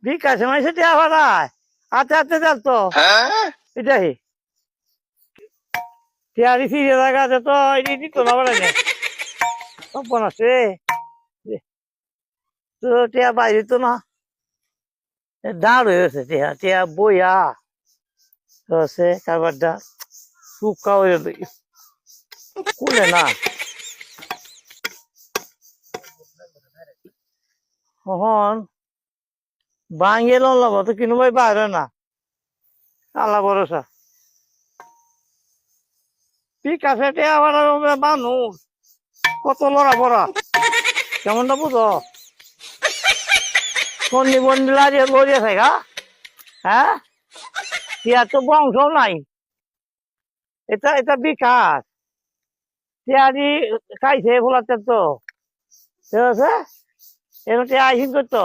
বিকাশে মাসে টিয়া ভাড়ায় হাতে হাতে চলতো এটাই টিয়ারি ফিরে লাগাতে তো এটি দিত না বলে তপন আছে তো টিয়া বাইরে তো না দাঁড় হয়ে গেছে টিয়া টিয়া বইয়া হচ্ছে কারবারটা শুকা হয়ে কুলে না কখন ভাঙিয়ে লব তো কিনো ভাই বাইরে না আল্লাহ ভরসা ঠিক আছে টিয়া ভাড়া মানুষ কত লড়া বড়া কেমনটা বুঝো বন্দি বন্দি লাড়িয়ে লড়িয়ে থাকা হ্যাঁ টিয়ার তো বংশ নাই এটা এটা বিকাশ টিয়ারি খাইছে ফোলাতে তো ঠিক আছে এটা টিয়া আইসিন করতো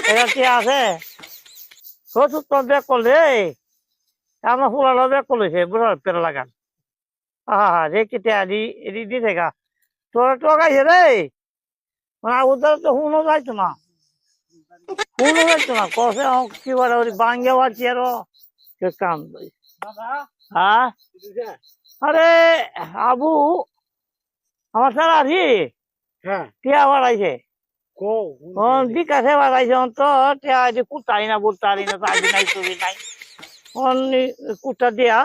এটা টিয়া আছে প্রচুর তো বেক করলে আমার ফুলালো বেক করলেছে বুড়া পেরা লাগান রে কি টিয়ারি এটি দিয়ে থাকা তোরা টকাইছে রে মানে ওদের তো হুনো যাইতো না হুনো যাইতো না কষে কি বলে ওই বাঙ্গে বাড়ছি আরো কাম হ্যাঁ আরে আবু আমার স্যার আছি টিয়া বাড়াইছে বিকাশে বাড়াইছে তো টিয়া কুটাই না বুটারি না চাবি নাই চবি নাই কুটা দিয়া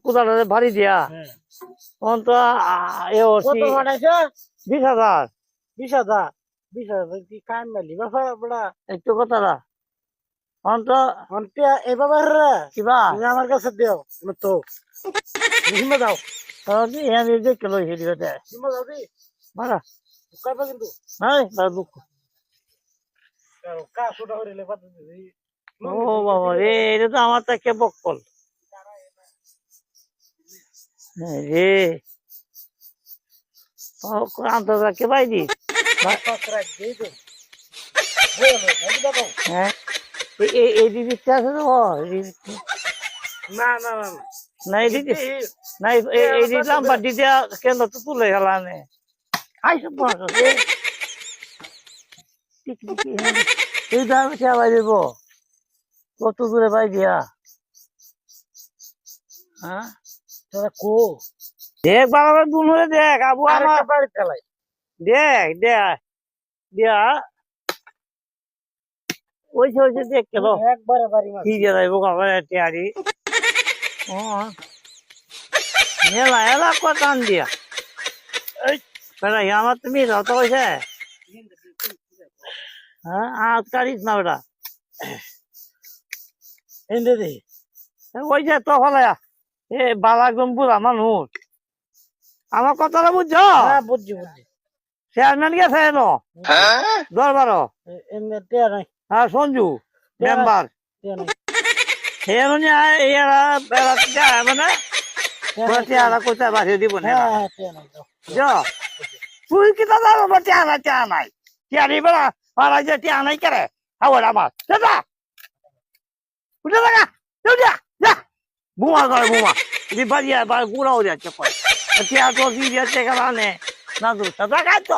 কুটাটা ভারী দিয়া তো 20,000 20,000 20,000 কি কাম মালি বাবা বড়া একটু কথা না তো অন্তে এভাবে রে কিবা তুমি আমার কাছে দিও তো নিমে দাও আমি দেখে লই হেরি কথা নিমে দাও দি মারা কাইবা কিন্তু নাই বাবু কা ছোট হইলে পাতে দিই ও বাবা রে এটা তো আমার তাকে বকল রে ও আন্তর্জাতিক কে বাইদি পাকরাক দেই তো হ্যাঁ এই দিদিটা আছে তো না না না না এই দিদি না এই দিলাম বা দিদিয়া কেন তো তুলে গেলানে আইসব বসে এই দামে চা বাই দেব কত দূরে পাই দিয়া হ্যাঁ তোরা কো দেখ বাবা দুন হয়ে দেখ আবু আমার বাড়ি চালাই দেখ দেখ দিয়া ওই দেখ কেন একবারে বাড়ি মাছ কি যে যাইব আবার টিয়ারি মেলা এলা টান দিয়া এই বেড়া আমার তুমি যত হয়েছে হ্যাঁ আজ কারিস না বেটা এনে দে ওই যে তো হলে এ বাবা একদম বুড়া মানুষ আমার কথাটা বুঝছো হ্যাঁ বুঝছি বুঝছি চেয়ারম্যান গেছে এনো দরবারও এমনি টিয়া নাই হ্যাঁ সঞ্জু মেম্বার টিয়া নাই এরা বেড়াতে যায় মানে চেহারা কোথায় বাসিয়ে দিব না হ্যাঁ টিয়া নাই তুই কি দাদা চেহারা নাই চেয়ারি বেড়া মারা যে চেয়া নাই করে খাবার আমার দাদা উঠে দেখা যা বুমা করে বুমা যদি বাজিয়া গুড়াও যাচ্ছে চেয়া তো দিয়ে যাচ্ছে কারণে না তো দাদা খাই তো